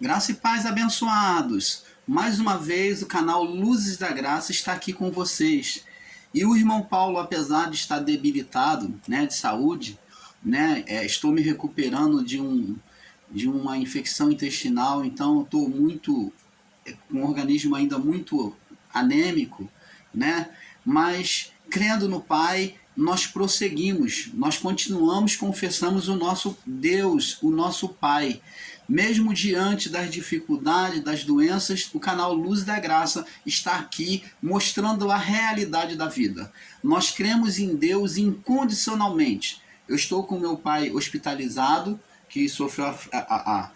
Graça e paz, abençoados. Mais uma vez o canal Luzes da Graça está aqui com vocês. E o irmão Paulo, apesar de estar debilitado, de saúde, estou me recuperando de uma infecção intestinal, então estou com o organismo ainda muito anêmico, Mas crendo no Pai, nós prosseguimos, nós continuamos, confessamos o nosso Deus, o nosso Pai. Mesmo diante das dificuldades, das doenças, o canal Luz da Graça está aqui mostrando a realidade da vida. Nós cremos em Deus incondicionalmente. Eu estou com meu pai hospitalizado, que sofreu a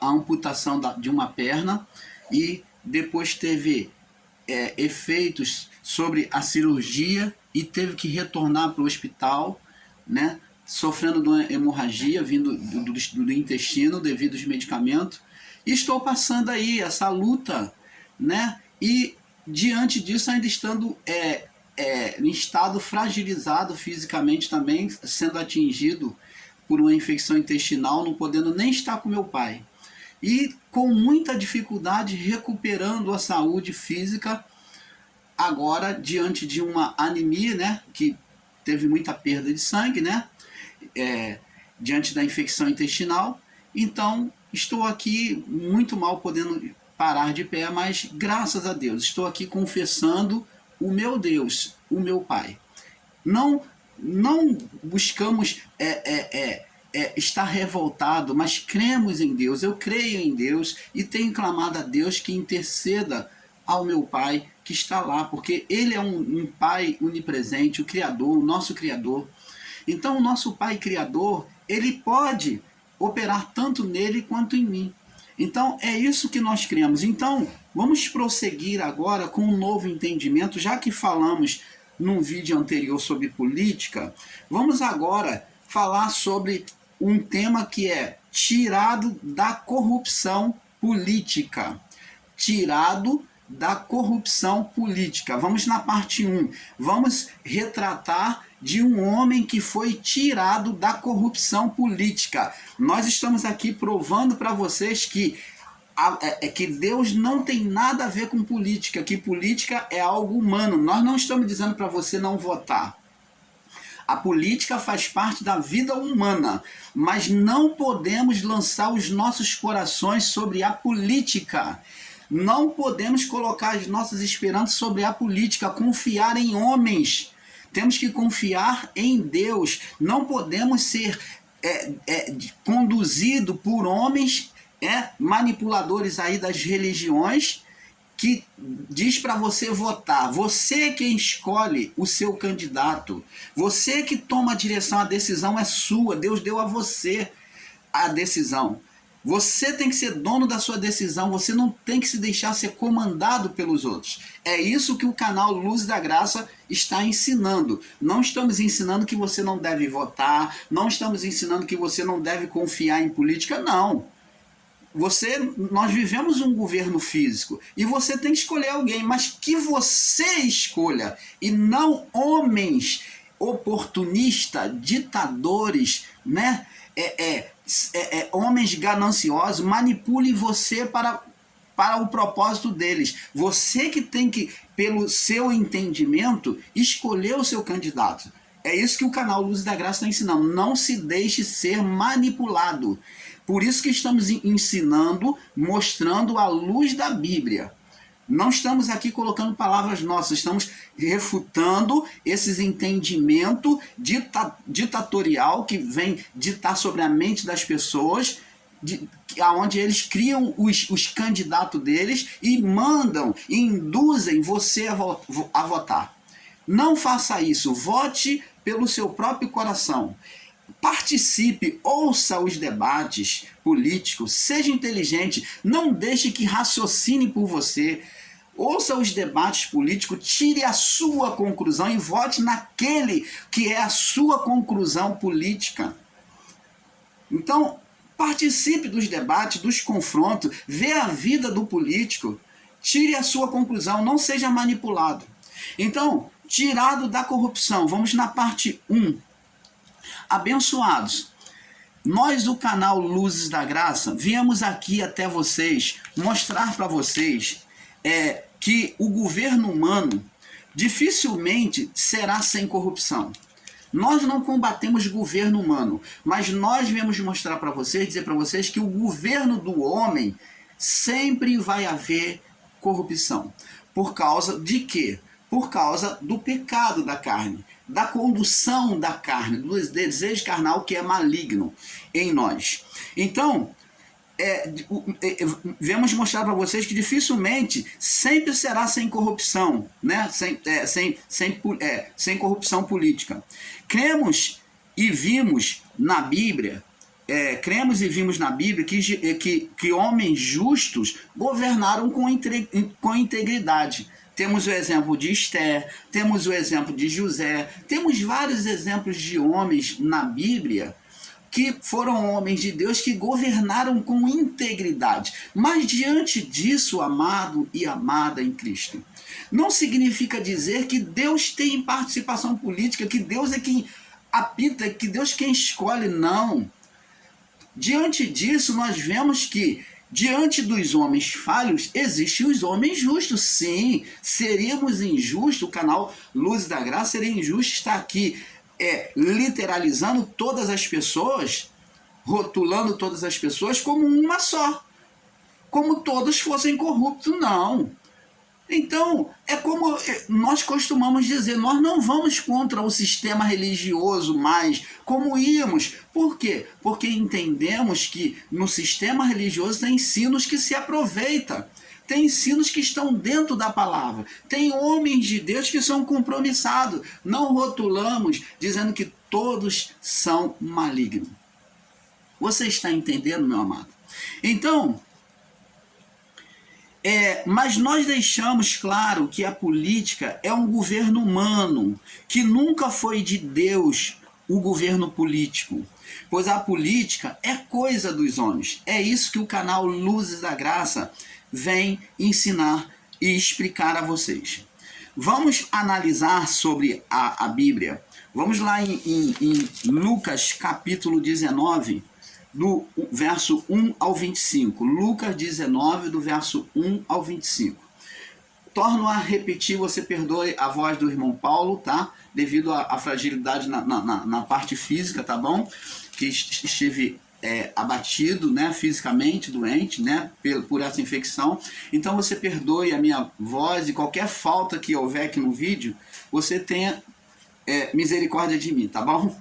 amputação de uma perna e depois teve efeitos sobre a cirurgia e teve que retornar para o hospital, sofrendo de uma hemorragia vindo do intestino devido aos medicamentos. E estou passando aí essa luta, E diante disso ainda estando em estado fragilizado fisicamente também, sendo atingido por uma infecção intestinal, não podendo nem estar com meu pai. E com muita dificuldade recuperando a saúde física, agora diante de uma anemia, que teve muita perda de sangue, diante da infecção intestinal. Então estou aqui muito mal podendo parar de pé, mas graças a Deus estou aqui confessando o meu Deus, o meu Pai. Não buscamos estar revoltado, mas cremos em Deus. Eu creio em Deus e tenho clamado a Deus que interceda ao meu Pai que está lá, porque Ele é um Pai onipresente, o Criador, o nosso Criador. Então o nosso Pai Criador, Ele pode operar tanto nele quanto em mim. Então é isso que nós cremos. Então vamos prosseguir agora com um novo entendimento, já que falamos num vídeo anterior sobre política, vamos agora falar sobre um tema que é tirado da corrupção política. Tirado da corrupção política. Vamos na parte 1. Vamos retratar de um homem que foi tirado da corrupção política. Nós estamos aqui provando para vocês que Deus não tem nada a ver com política, que política é algo humano. Nós não estamos dizendo para você não votar. A política faz parte da vida humana, mas não podemos lançar os nossos corações sobre a política. Não podemos colocar as nossas esperanças sobre a política, confiar em homens. Temos que confiar em Deus. Não podemos ser conduzidos por homens manipuladores aí das religiões que diz para você votar. Você quem escolhe o seu candidato. Você que toma a direção, a decisão é sua. Deus deu a você a decisão. Você tem que ser dono da sua decisão, você não tem que se deixar ser comandado pelos outros. É isso que o canal Luz da Graça está ensinando. Não estamos ensinando que você não deve votar, não estamos ensinando que você não deve confiar em política, não. Nós vivemos um governo físico e você tem que escolher alguém, mas que você escolha e não homens oportunistas, ditadores, homens gananciosos manipulem você para o propósito deles. Você que tem que, pelo seu entendimento, escolher o seu candidato. É isso que o canal Luz da Graça está ensinando. Não se deixe ser manipulado. Por isso que estamos ensinando, mostrando a luz da Bíblia. Não estamos aqui colocando palavras nossas, estamos refutando esses entendimentos ditatorial que vem ditar sobre a mente das pessoas, onde eles criam os candidatos deles e mandam, e induzem você a votar. Não faça isso, vote pelo seu próprio coração. Participe, ouça os debates políticos, seja inteligente, não deixe que raciocine por você. Ouça os debates políticos, tire a sua conclusão e vote naquele que é a sua conclusão política. Então, participe dos debates, dos confrontos, vê a vida do político, tire a sua conclusão, não seja manipulado. Então, tirado da corrupção, vamos na parte 1. Abençoados, nós do canal Luzes da Graça viemos aqui até vocês mostrar para vocês que o governo humano dificilmente será sem corrupção. Nós não combatemos governo humano, mas nós viemos mostrar para vocês, dizer para vocês que o governo do homem sempre vai haver corrupção. Por causa de quê? Por causa do pecado da carne, da condução da carne, do desejo carnal que é maligno em nós. Então, viemos mostrar para vocês que dificilmente sempre será sem corrupção, né? Sem corrupção política. Cremos e vimos na Bíblia que homens justos governaram com integridade. Temos o exemplo de Esther, temos o exemplo de José, temos vários exemplos de homens na Bíblia que foram homens de Deus que governaram com integridade. Mas diante disso, amado e amada em Cristo, não significa dizer que Deus tem participação política, que Deus é quem apita, que Deus é quem escolhe, não. Diante disso, nós vemos que diante dos homens falhos, existem os homens justos. Sim, seríamos injustos, o canal Luz da Graça seria injusto estar aqui literalizando todas as pessoas, rotulando todas as pessoas como uma só, como todos fossem corruptos, não. Então, é como nós costumamos dizer, nós não vamos contra o sistema religioso mais, como íamos. Por quê? Porque entendemos que no sistema religioso tem ensinos que se aproveitam. Tem ensinos que estão dentro da palavra. Tem homens de Deus que são compromissados. Não rotulamos dizendo que todos são malignos. Você está entendendo, meu amado? Então, mas nós deixamos claro que a política é um governo humano, que nunca foi de Deus o governo político, pois a política é coisa dos homens. É isso que o canal Luzes da Graça vem ensinar e explicar a vocês. Vamos analisar sobre a Bíblia. Vamos lá em Lucas capítulo 19, do verso 1 ao 25. Lucas 19, do verso 1 ao 25. Torno a repetir, você perdoe a voz do irmão Paulo, tá? Devido à fragilidade na parte física, tá bom? Que estive abatido, né, fisicamente, doente, né, por essa infecção. Então você perdoe a minha voz e qualquer falta que houver aqui no vídeo, você tenha misericórdia de mim, tá bom?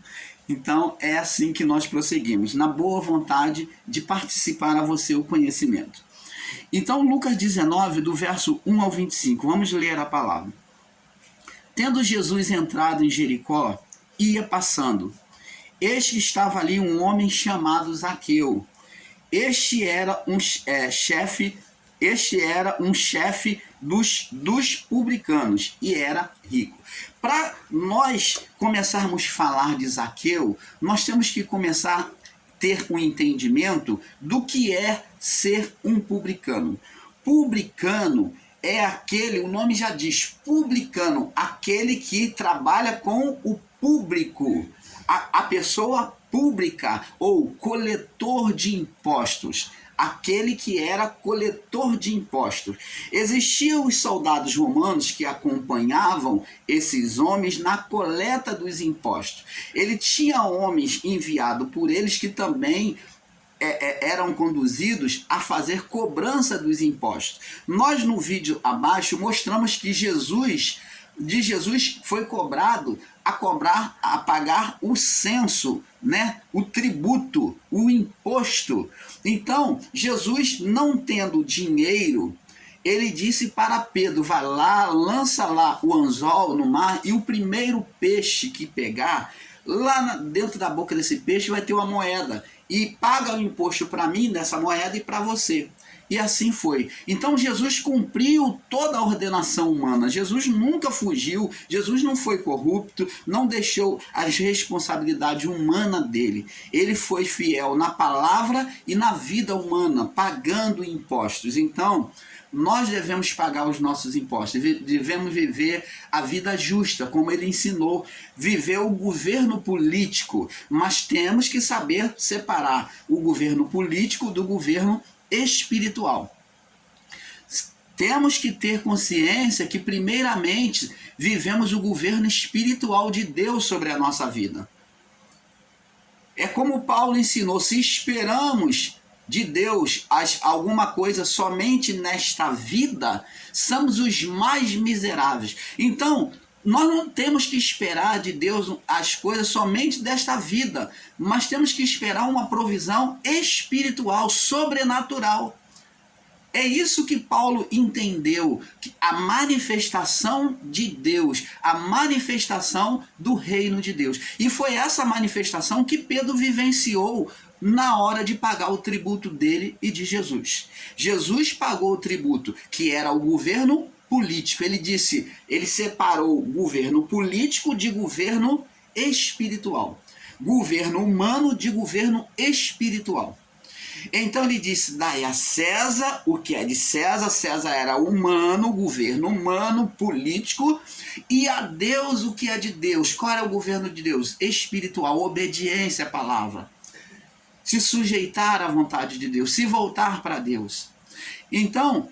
Então é assim que nós prosseguimos, na boa vontade de participar a você o conhecimento. Então Lucas 19, do verso 1 ao 25, vamos ler a palavra. Tendo Jesus entrado em Jericó, ia passando. Este estava ali um homem chamado Zaqueu. Este era um chefe dos publicanos e era rico. Para nós começarmos a falar de Zaqueu, nós temos que começar a ter um entendimento do que é ser um publicano. Publicano é aquele, o nome já diz, publicano, aquele que trabalha com o público, a pessoa pública ou coletor de impostos. Aquele que era coletor de impostos. Existiam os soldados romanos que acompanhavam esses homens na coleta dos impostos. Ele tinha homens enviados por eles que também eram conduzidos a fazer cobrança dos impostos. Nós no vídeo abaixo mostramos que Jesus foi cobrado a pagar o censo, né? O tributo, o imposto. Então, Jesus, não tendo dinheiro, ele disse para Pedro, vai lá, lança lá o anzol no mar e o primeiro peixe que pegar, lá dentro da boca desse peixe vai ter uma moeda. e paga o imposto para mim dessa moeda e para você. E assim foi. Então Jesus cumpriu toda a ordenação humana. Jesus nunca fugiu, Jesus não foi corrupto, não deixou as responsabilidades humanas dele. Ele foi fiel na palavra e na vida humana, pagando impostos. Então, nós devemos pagar os nossos impostos, devemos viver a vida justa, como ele ensinou, viver o governo político, mas temos que saber separar o governo político do governo espiritual. Temos que ter consciência que, primeiramente, vivemos o governo espiritual de Deus sobre a nossa vida. É como Paulo ensinou, se esperamos de Deus alguma coisa somente nesta vida, somos os mais miseráveis. Então, nós não temos que esperar de Deus as coisas somente desta vida, mas temos que esperar uma provisão espiritual, sobrenatural. É isso que Paulo entendeu, que a manifestação de Deus, a manifestação do reino de Deus. E foi essa manifestação que Pedro vivenciou na hora de pagar o tributo dele e de Jesus. Jesus pagou o tributo, que era o governo político. Ele disse, ele separou o governo político de governo espiritual. Governo humano de governo espiritual. Então ele disse, dai a César o que é de César. César era humano, governo humano, político, e a Deus o que é de Deus. Qual era o governo de Deus? Espiritual, obediência à palavra. Se sujeitar à vontade de Deus, se voltar para Deus. Então,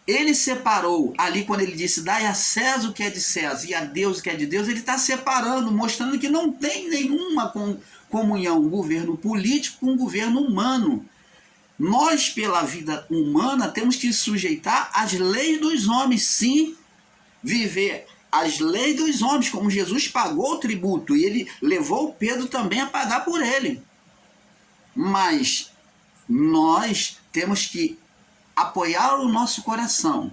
ele separou ali quando ele disse, dai a César o que é de César e a Deus o que é de Deus, ele está separando, mostrando que não tem nenhuma comunhão, governo político com governo humano. Nós, pela vida humana, temos que sujeitar às leis dos homens, sim, viver as leis dos homens, como Jesus pagou o tributo, e ele levou Pedro também a pagar por ele. Mas nós temos que apoiar o nosso coração,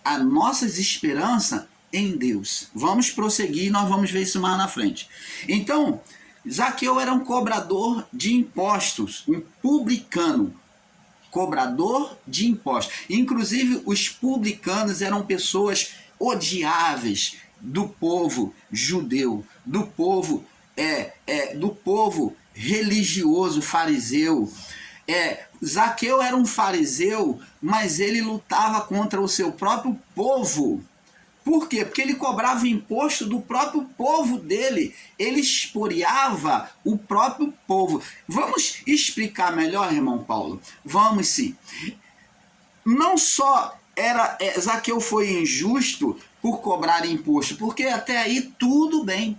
a nossas esperanças em Deus. Vamos prosseguir e nós vamos ver isso mais na frente. Então, Zaqueu era um cobrador de impostos, um publicano, cobrador de impostos. Inclusive, os publicanos eram pessoas odiáveis do povo judeu, do povo religioso fariseu. Zaqueu era um fariseu, mas ele lutava contra o seu próprio povo. Por quê? Porque ele cobrava imposto do próprio povo dele. Ele expoliava o próprio povo. Vamos explicar melhor, irmão Paulo? Vamos sim. Não só Zaqueu foi injusto por cobrar imposto, porque até aí tudo bem.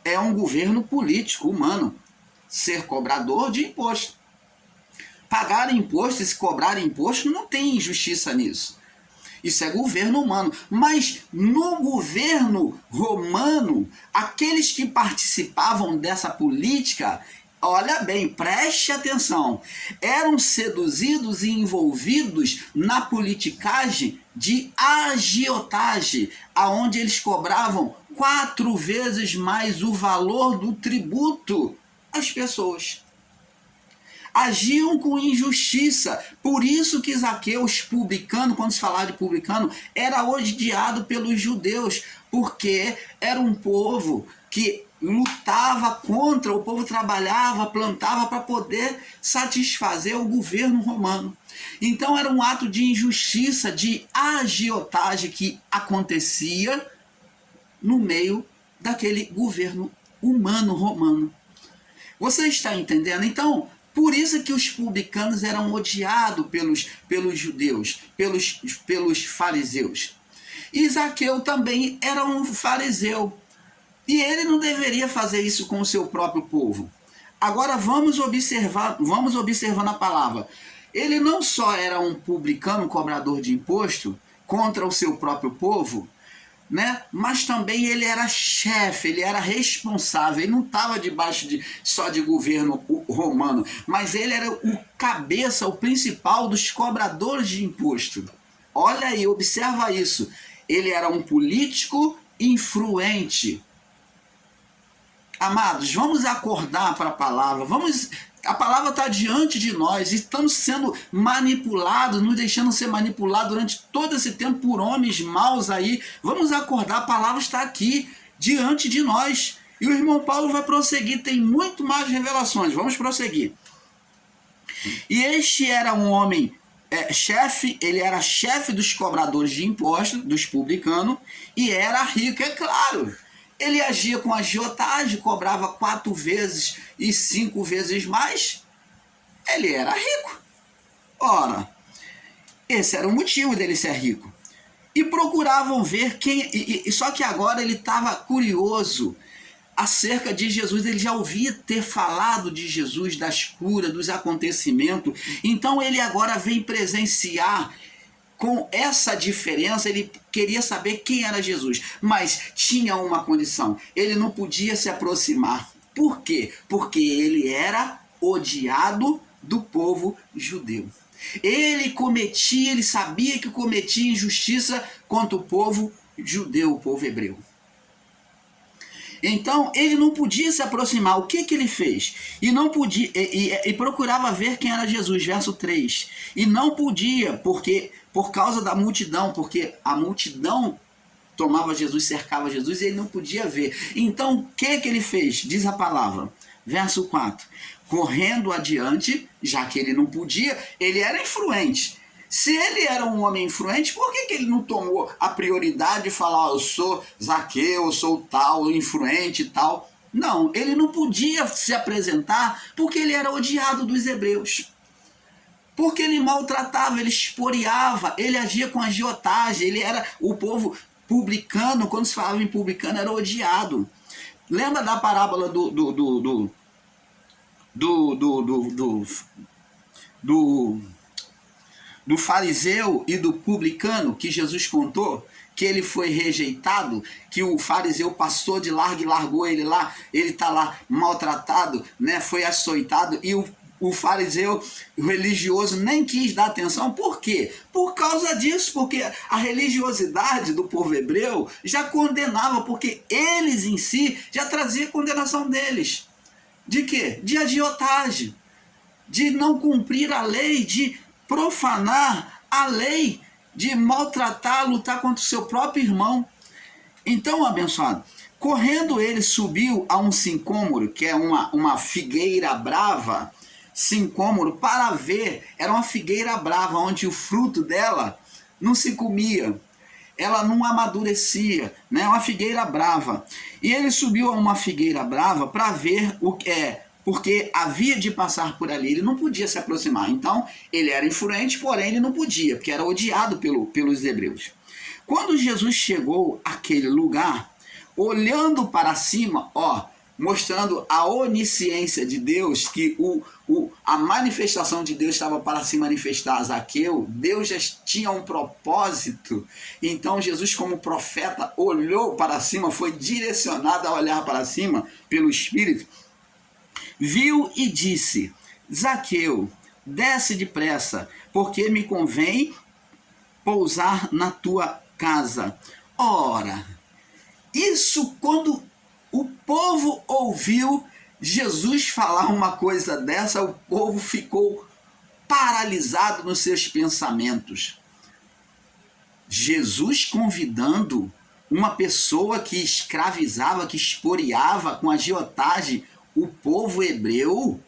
É um governo político, humano, ser cobrador de imposto. Pagar imposto e se cobrar imposto, não tem injustiça nisso. Isso é governo humano. Mas no governo romano, aqueles que participavam dessa política, olha bem, preste atenção, eram seduzidos e envolvidos na politicagem de agiotagem, aonde eles cobravam 4 vezes mais o valor do tributo às pessoas. Agiam com injustiça. Por isso que Zaqueu, os publicanos, quando se falava de publicano, era odiado pelos judeus, porque era um povo que lutava contra, o povo trabalhava, plantava para poder satisfazer o governo romano. Então era um ato de injustiça, de agiotagem que acontecia no meio daquele governo humano romano. Você está entendendo? Então, por isso que os publicanos eram odiados pelos judeus, pelos fariseus. E Zaqueu também era um fariseu. E ele não deveria fazer isso com o seu próprio povo. Agora vamos observando a palavra. Ele não só era um publicano, cobrador de imposto, contra o seu próprio povo, né? Mas também ele era chefe, ele era responsável, ele não estava debaixo só de governo romano, mas ele era o cabeça, o principal dos cobradores de imposto. Olha aí, observa isso. Ele era um político influente. Amados, vamos acordar para a palavra, a palavra está diante de nós, estamos sendo manipulados, nos deixando ser manipulados durante todo esse tempo por homens maus aí. Vamos acordar, a palavra está aqui, diante de nós. E o irmão Paulo vai prosseguir, tem muito mais revelações, vamos prosseguir. E este era um homem chefe, ele era chefe dos cobradores de impostos, dos publicanos, e era rico, é claro. Ele agia com agiotagem, cobrava 4 vezes e 5 vezes mais. Ele era rico. Ora, esse era o motivo dele ser rico. E procuravam ver quem... só que agora ele estava curioso acerca de Jesus. Ele já ouvia ter falado de Jesus, das curas, dos acontecimentos. Então ele agora vem presenciar. Com essa diferença, ele queria saber quem era Jesus, mas tinha uma condição: ele não podia se aproximar. Por quê? Porque ele era odiado do povo judeu. Ele sabia que cometia injustiça contra o povo judeu, o povo hebreu. Então ele não podia se aproximar. O que ele fez? E não podia, e procurava ver quem era Jesus, verso 3. E não podia, por causa da multidão, porque a multidão tomava Jesus, cercava Jesus, e ele não podia ver. Então o que ele fez? Diz a palavra, verso 4. Correndo adiante, já que ele não podia, ele era influente. Se ele era um homem influente, por que ele não tomou a prioridade de falar, eu sou Zaqueu, eu sou tal, influente e tal? Não, ele não podia se apresentar porque ele era odiado dos hebreus. Porque ele maltratava, ele esporeava, ele agia com agiotagem, ele era o povo publicano, quando se falava em publicano, era odiado. Lembra da parábola do fariseu e do publicano que Jesus contou, que ele foi rejeitado, que o fariseu passou de largo e largou ele lá, ele está lá maltratado, né, foi açoitado, e o fariseu, o religioso, nem quis dar atenção. Por quê? Por causa disso, porque a religiosidade do povo hebreu já condenava, porque eles em si já traziam condenação deles. De quê? De agiotagem, de não cumprir a lei, de profanar a lei, de maltratar, lutar contra o seu próprio irmão. Então, abençoado, correndo ele subiu a um sicômoro, que é uma figueira brava, sicômoro, para ver. Era uma figueira brava, onde o fruto dela não se comia, ela não amadurecia, né? Uma figueira brava. E ele subiu a uma figueira brava para ver o que é, porque havia de passar por ali, ele não podia se aproximar. Então, ele era influente, porém ele não podia, porque era odiado pelos hebreus. Quando Jesus chegou àquele lugar, olhando para cima, mostrando a onisciência de Deus, que a manifestação de Deus estava para se manifestar a Zaqueu, Deus já tinha um propósito. Então Jesus, como profeta, olhou para cima, foi direcionado a olhar para cima pelo Espírito, viu e disse: Zaqueu, desce depressa, porque me convém pousar na tua casa. Ora, isso quando o povo ouviu Jesus falar uma coisa dessa, o povo ficou paralisado nos seus pensamentos. Jesus convidando uma pessoa que escravizava, que esporeava com agiotagem o povo hebreu,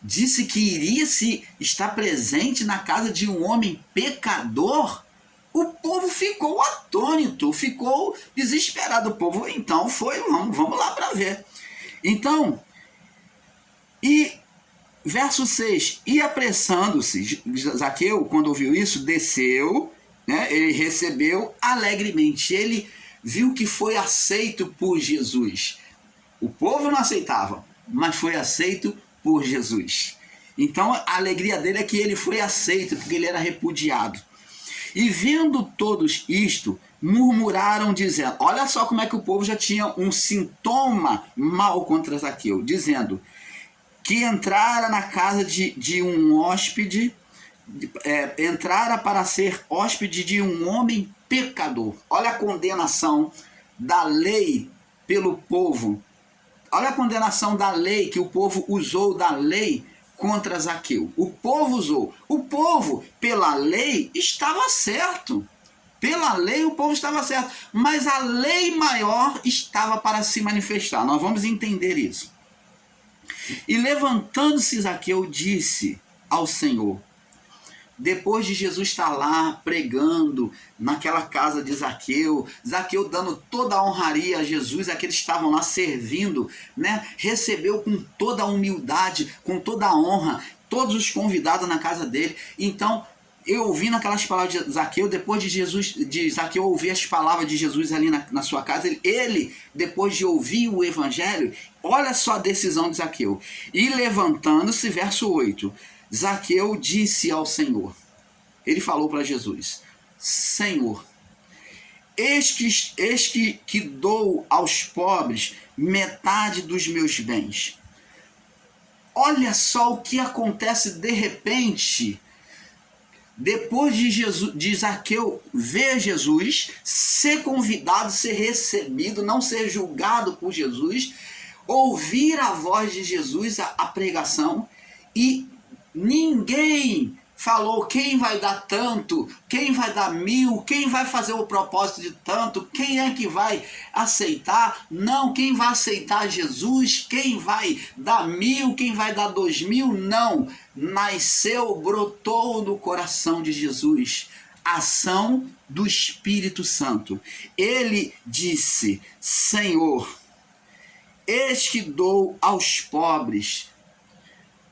disse que iria se estar presente na casa de um homem pecador. O povo ficou atônito, ficou desesperado. O povo, então, vamos lá para ver. Então, e verso 6, e apressando-se, Zaqueu, quando ouviu isso, desceu, né, ele recebeu alegremente. Ele viu que foi aceito por Jesus. O povo não aceitava, mas foi aceito por Jesus. Então, a alegria dele é que ele foi aceito, porque ele era repudiado. E vendo todos isto, murmuraram dizendo, olha só como é que o povo já tinha um sintoma mal contra Zaqueu, dizendo que entrara na casa de um hóspede, entrara para ser hóspede de um homem pecador. Olha a condenação da lei pelo povo, olha a condenação da lei que o povo usou da lei contra Zaqueu. O povo usou. O povo, pela lei, estava certo. Pela lei o povo estava certo. Mas a lei maior estava para se manifestar. Nós vamos entender isso. E levantando-se Zaqueu, disse ao Senhor, depois de Jesus estar lá pregando naquela casa de Zaqueu, Zaqueu dando toda a honraria a Jesus, aqueles que estavam lá servindo, né? Recebeu com toda a humildade, com toda a honra, todos os convidados na casa dele. Então, eu ouvindo aquelas palavras de Zaqueu, depois de Zaqueu ouvir as palavras de Jesus ali na sua casa, ele, depois de ouvir o evangelho, olha só a decisão de Zaqueu. E levantando-se, verso 8, Zaqueu disse ao Senhor, ele falou para Jesus, Senhor, eis que dou aos pobres metade dos meus bens. Olha só o que acontece de repente, depois de Zaqueu ver Jesus, ser convidado, ser recebido, não ser julgado por Jesus, ouvir a voz de Jesus, a pregação, e ninguém falou quem vai dar tanto, quem vai dar 1000, quem vai fazer o propósito de tanto, quem é que vai aceitar, não, quem vai aceitar Jesus, quem vai dar 1000, quem vai dar 2000, não, nasceu, brotou no coração de Jesus, ação do Espírito Santo. Ele disse, Senhor, eis que dou aos pobres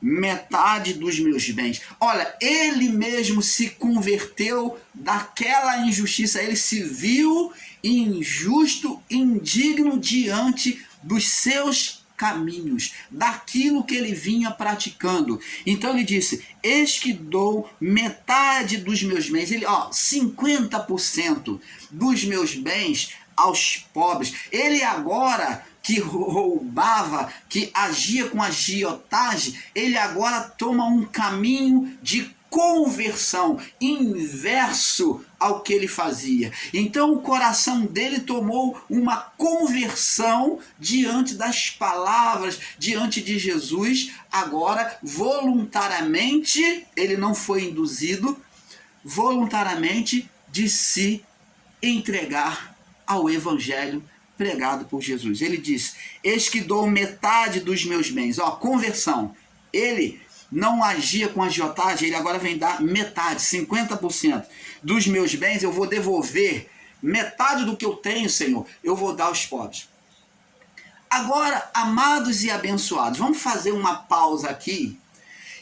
metade dos meus bens. Olha, ele mesmo se converteu daquela injustiça, ele se viu injusto, indigno diante dos seus caminhos, daquilo que ele vinha praticando. Então ele disse, eis que dou metade dos meus bens, 50% dos meus bens aos pobres. Ele agora que roubava, que agia com agiotagem, ele agora toma um caminho de conversão, inverso ao que ele fazia. Então o coração dele tomou uma conversão diante das palavras, diante de Jesus. Agora, voluntariamente, ele não foi induzido, voluntariamente de se entregar ao Evangelho pregado por Jesus. Ele diz, eis que dou metade dos meus bens. Conversão. Ele não agia com agiotagem, ele agora vem dar metade, 50% dos meus bens, eu vou devolver. Metade do que eu tenho, Senhor, eu vou dar aos pobres. Agora, amados e abençoados, vamos fazer uma pausa aqui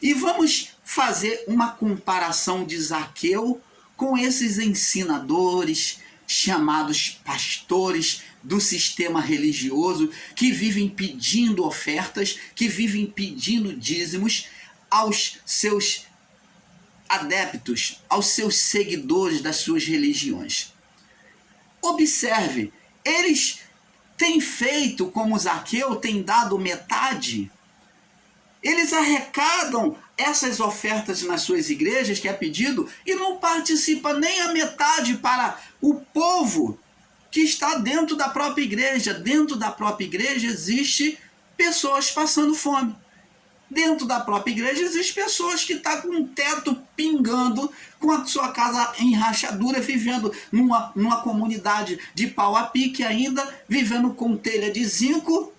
e vamos fazer uma comparação de Zaqueu com esses ensinadores, chamados pastores do sistema religioso, que vivem pedindo ofertas, que vivem pedindo dízimos aos seus adeptos, aos seus seguidores das suas religiões. Observe, eles têm feito como Zaqueu, têm dado metade. Eles arrecadam essas ofertas nas suas igrejas, que é pedido, e não participa nem a metade para o povo que está dentro da própria igreja. Dentro da própria igreja existe pessoas passando fome. Dentro da própria igreja existem pessoas que estão com um teto pingando, com a sua casa em rachadura, vivendo numa comunidade de pau a pique ainda, vivendo com telha de zinco.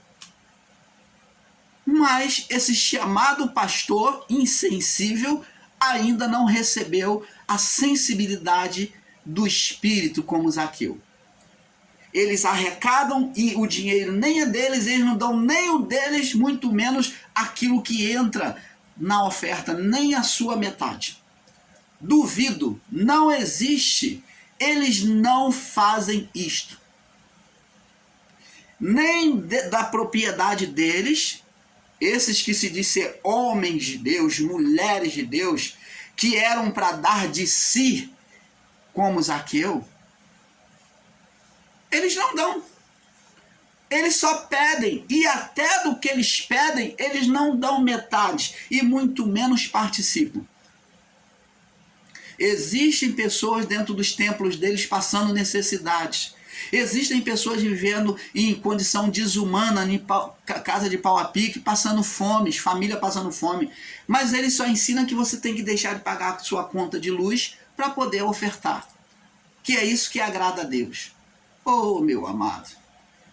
Mas esse chamado pastor insensível ainda não recebeu a sensibilidade do Espírito como Zaqueu. Eles arrecadam e o dinheiro nem é deles, eles não dão nem o deles, muito menos aquilo que entra na oferta, nem a sua metade. Duvido, não existe, eles não fazem isto. Nem da propriedade deles, esses que se diz ser homens de Deus, mulheres de Deus, que eram para dar de si, como Zaqueu, eles não dão. Eles só pedem, e até do que eles pedem, eles não dão metade, e muito menos participam. Existem pessoas dentro dos templos deles passando necessidades. Existem pessoas vivendo em condição desumana, em casa de pau a pique, passando fome, família passando fome. Mas ele só ensina que você tem que deixar de pagar a sua conta de luz para poder ofertar. Que é isso que agrada a Deus. Oh, meu amado,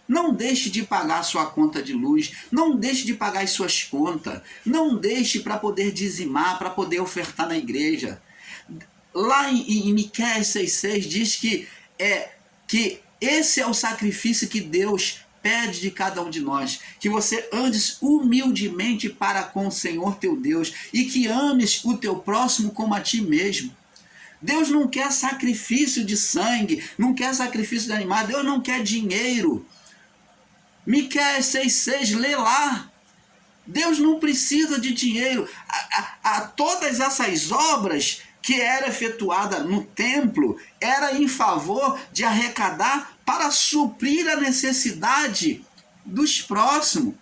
não deixe de pagar a sua conta de luz, não deixe de pagar as suas contas, não deixe para poder dizimar, para poder ofertar na igreja. Lá em Miqueias 6,6 diz que esse é o sacrifício que Deus pede de cada um de nós, que você andes humildemente para com o Senhor teu Deus e que ames o teu próximo como a ti mesmo. Deus não quer sacrifício de sangue, não quer sacrifício de animal, Deus não quer dinheiro. Miqueias 6,6, lê lá. Deus não precisa de dinheiro. Todas essas obras que era efetuada no templo era em favor de arrecadar para suprir a necessidade dos próximos,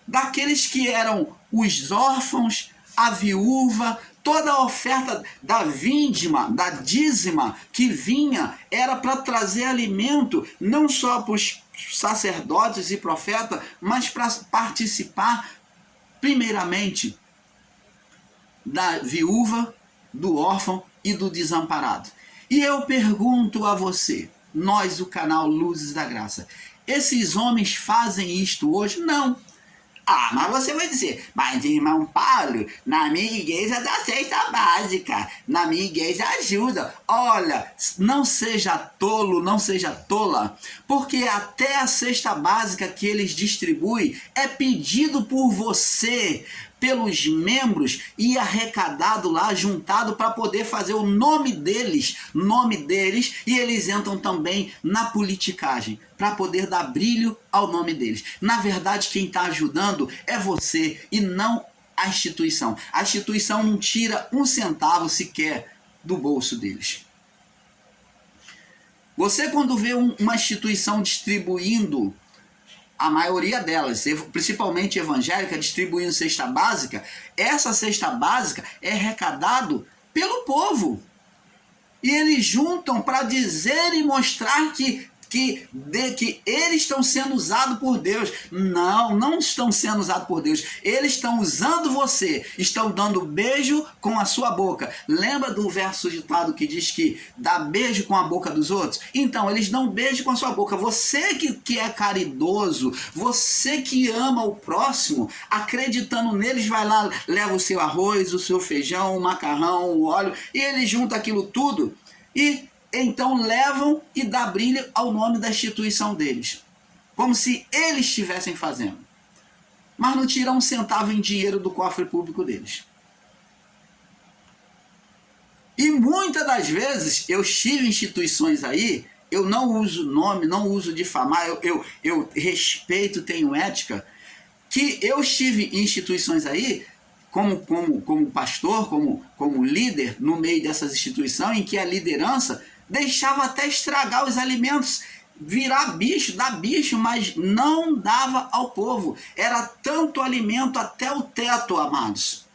daqueles que eram os órfãos, a viúva. Toda a oferta da vindima, da dízima que vinha era para trazer alimento não só para os sacerdotes e profetas, mas para participar primeiramente da viúva, do órfão e do desamparado. E eu pergunto a você, nós do canal Luzes da Graça, esses homens fazem isto hoje? Não. Mas você vai dizer, mas irmão Paulo, na minha igreja dá cesta básica, na minha igreja ajuda. Olha, não seja tolo, não seja tola, porque até a cesta básica que eles distribuem é pedido por você, pelos membros e arrecadado lá, juntado para poder fazer o nome deles, e eles entram também na politicagem, para poder dar brilho ao nome deles. Na verdade, quem está ajudando é você e não a instituição. A instituição não tira um centavo sequer do bolso deles. Você, quando vê uma instituição distribuindo, a maioria delas, principalmente evangélica, distribuindo cesta básica, essa cesta básica é arrecadado pelo povo. E eles juntam para dizer e mostrar que eles estão sendo usados por Deus. Não estão sendo usados por Deus. Eles estão usando você. Estão dando beijo com a sua boca. Lembra do verso ditado que diz que dá beijo com a boca dos outros? Então, eles dão beijo com a sua boca. Você que é caridoso, você que ama o próximo, acreditando neles, vai lá, leva o seu arroz, o seu feijão, o macarrão, o óleo, e eles juntam aquilo tudo e então levam e dá brilho ao nome da instituição deles, como se eles estivessem fazendo, mas não tiram um centavo em dinheiro do cofre público deles. E muitas das vezes eu estive em instituições aí, eu não uso nome, não uso difamar, eu respeito, tenho ética, que eu estive em instituições aí, como pastor, como líder no meio dessas instituições, em que a liderança deixava até estragar os alimentos, virar bicho, dar bicho, mas não dava ao povo. Era tanto alimento até o teto, amados.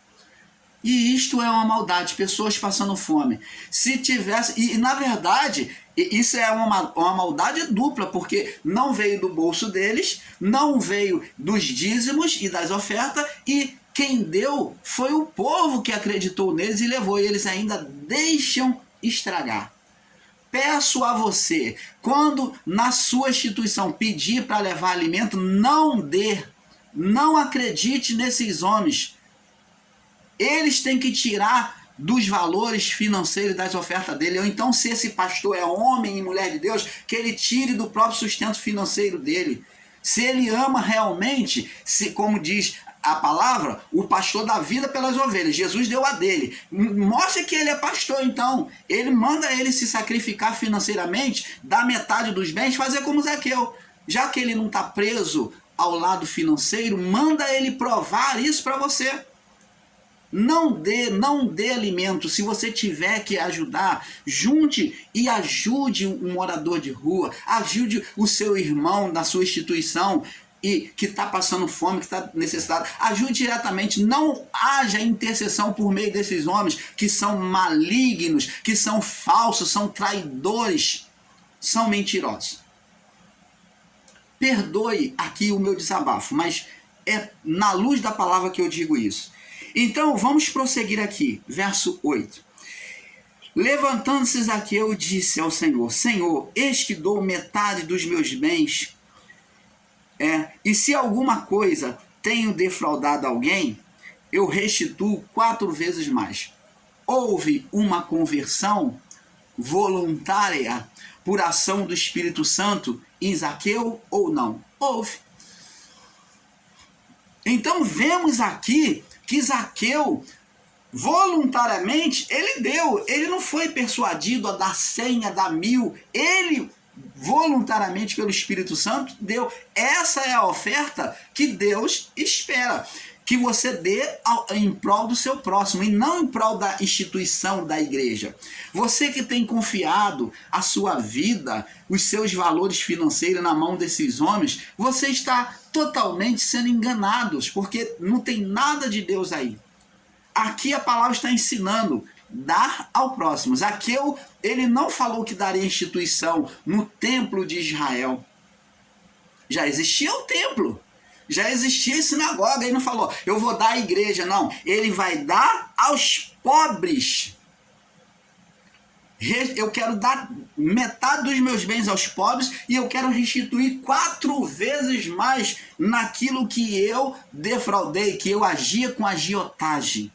E isto é uma maldade, pessoas passando fome. Se tivesse, e na verdade, isso é uma maldade dupla, porque não veio do bolso deles, não veio dos dízimos e das ofertas, e quem deu foi o povo que acreditou neles e levou, e eles ainda deixam estragar. Peço a você, quando na sua instituição pedir para levar alimento, não dê, não acredite nesses homens. Eles têm que tirar dos valores financeiros das ofertas dele, ou então, se esse pastor é homem e mulher de Deus, que ele tire do próprio sustento financeiro dele. Se ele ama realmente, como diz a palavra, o pastor dá vida pelas ovelhas, Jesus deu a dele. Mostra que ele é pastor, então. Ele manda ele se sacrificar financeiramente, dar metade dos bens, fazer como Zaqueu. Já que ele não está preso ao lado financeiro, manda ele provar isso para você. Não dê alimento. Se você tiver que ajudar, junte e ajude um morador de rua, ajude o seu irmão da sua instituição e que está passando fome, que está necessitado, ajude diretamente. Não haja intercessão por meio desses homens que são malignos, que são falsos, são traidores, são mentirosos. Perdoe aqui o meu desabafo, mas é na luz da palavra que eu digo isso. Então, vamos prosseguir aqui, verso 8. Levantando-se Zaqueu, disse ao Senhor: Senhor, eis que dou metade dos meus bens, e se alguma coisa tenho defraudado alguém, eu restituo 4 vezes mais. Houve uma conversão voluntária por ação do Espírito Santo em Zaqueu ou não? Houve. Então vemos aqui que Zaqueu, voluntariamente, ele deu. Ele não foi persuadido a dar 100, a dar 1000. Ele, voluntariamente, pelo Espírito Santo, deu. Essa é a oferta que Deus espera. Que você dê em prol do seu próximo e não em prol da instituição da igreja. Você que tem confiado a sua vida, os seus valores financeiros na mão desses homens, você está totalmente sendo enganado, porque não tem nada de Deus aí. Aqui a palavra está ensinando, dar ao próximo. Zaqueu, ele não falou que daria instituição no templo de Israel. Já existia o templo. Já existia a sinagoga, ele não falou, eu vou dar à igreja, não. Ele vai dar aos pobres. Eu quero dar metade dos meus bens aos pobres e eu quero restituir 4 vezes mais naquilo que eu defraudei, que eu agia com agiotagem.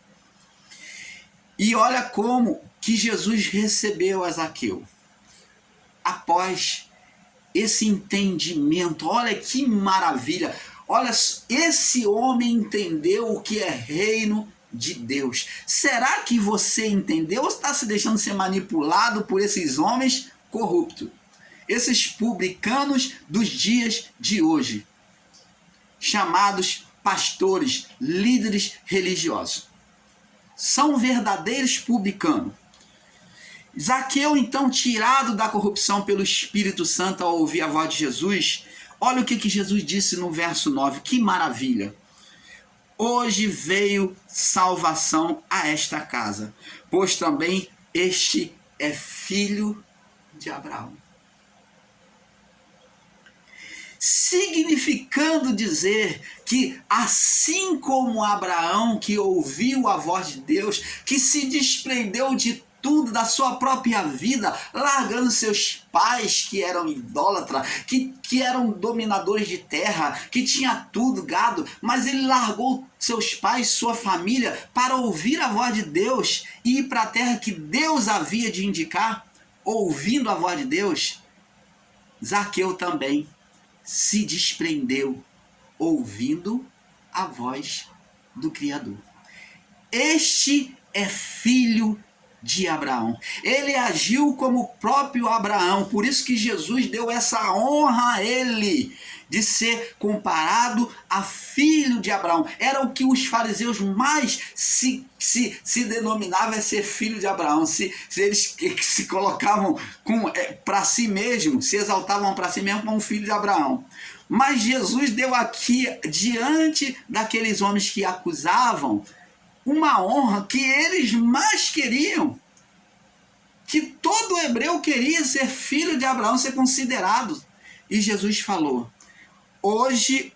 E olha como que Jesus recebeu a Zaqueu. Após esse entendimento, olha que maravilha. Olha, esse homem entendeu o que é reino de Deus. Será que você entendeu ou está se deixando ser manipulado por esses homens corruptos? Esses publicanos dos dias de hoje, chamados pastores, líderes religiosos. São verdadeiros publicanos. Zaqueu, então, tirado da corrupção pelo Espírito Santo ao ouvir a voz de Jesus, olha o que Jesus disse no verso 9, que maravilha. Hoje veio salvação a esta casa, pois também este é filho de Abraão. Significando dizer que assim como Abraão, que ouviu a voz de Deus, que se desprendeu de tudo da sua própria vida, largando seus pais que eram idólatras, que eram dominadores de terra, que tinha tudo, gado, mas ele largou seus pais, sua família, para ouvir a voz de Deus e ir para a terra que Deus havia de indicar, ouvindo a voz de Deus. Zaqueu também se desprendeu, ouvindo a voz do Criador. Este é filho de Abraão. Ele agiu como o próprio Abraão, por isso que Jesus deu essa honra a ele, de ser comparado a filho de Abraão. Era o que os fariseus mais se denominavam, ser filho de Abraão. Se eles se colocavam para si mesmo, se exaltavam para si mesmo como um filho de Abraão. Mas Jesus deu aqui, diante daqueles homens que acusavam, uma honra que eles mais queriam, que todo hebreu queria ser filho de Abraão, ser considerado. E Jesus falou, hoje